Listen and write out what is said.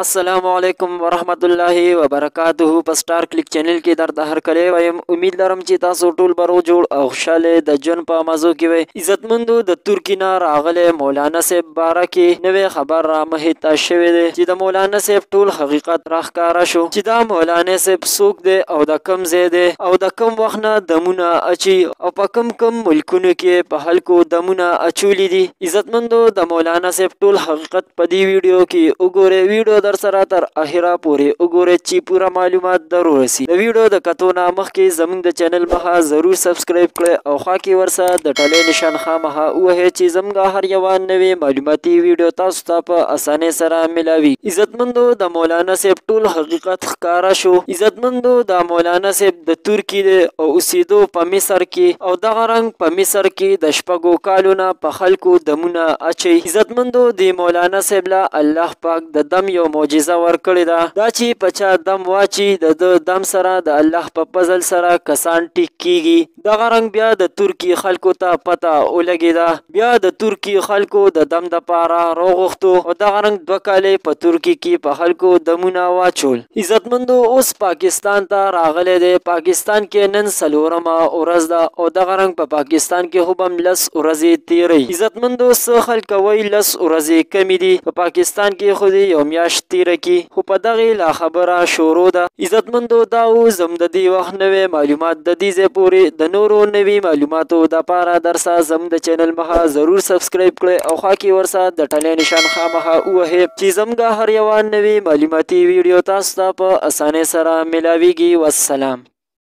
السلام علیکم ورحمت الله وبرکاته. په سٹار کلیک چینل کې درته هر کله وایم. امید لرم چې تاسو ټول برو جوړ او خوشاله د جون په مزو کې وي. عزتمندو د ترکی نه راغله مولانا صاحب باره کې نوې خبر را مهیتا شوې ده چې د مولانا صاحب ټول حقیقت راښکاره شو چې دا مولانا صاحب څوک دی او د کم ځای دی او د کم وخت نه دمونه اچي او په کم ملکونو کې په خلکو دمونه اچولي دي. عزتمندو د مولانا صاحب ټول حقیقت په دې ویډیو کې وګورئ. ویډیو در سره تر اخره پورې وګورئ چې پوره معلومات درو رسي. د ویډیو د کتو نه مخکې زموږ د چینل مخه ضرور سبسکرایب کړئ او خوا کې ورسره د ټلې نشان خامخا ووهئ چې زموږ هر یوه نوې معلوماتي ویډیو تاسو ته په اسانۍ سره ملاوي. عزتمندو د مولانا صاحب ټول حقیقت ښکاره شو. عزتمندو د مولانا صاحب د ترکی دی او اوسېدو په مصر کې او دغه رنګ په مصر کې د شپږو کالو نه په خلکو دمونه اچي. عزتمندو د مولانا صاحب له الله پاک د دم یو معجزه ورکړې ده. دا چې په چا دم واچي د دم سره د الله په فضل سره کسان ټیک کیږي. دغه رنګ بیا د ترکی خلکو ته پته ولګېده. بیا د ترکی خلکو د دم دپاره راوغوښتو او دغه رنګ 2 کالې په ترکی کې په خلکو دمونه واچول. عزتمندو اوس پاکستان ته راغلی دی. پاکستان کې نن 4مه ورځ ده او دغه رنګ په پاکستان کې خو به 10 ورځې تیری. عزتمندو څه خلک وایي 10 ورځې کمې دي. په پاکستان کې خو دې یو میاشت تیره کی خو په دغه لا خبره شروع ده. عزتمندو دا و زم د دې وخت نوې معلومات د دې ځای پورې د نورو نوي معلوماتو دپاره درسه زم د چینل مخه ضرور سبسکرایب کړئ او خوا کې ورسره د ټلې نشان خامخا ووهئ چې زموږ هر یوه نوې معلوماتي ویډیو تاسو ته په اسانۍ سره ملاویږي. والسلام.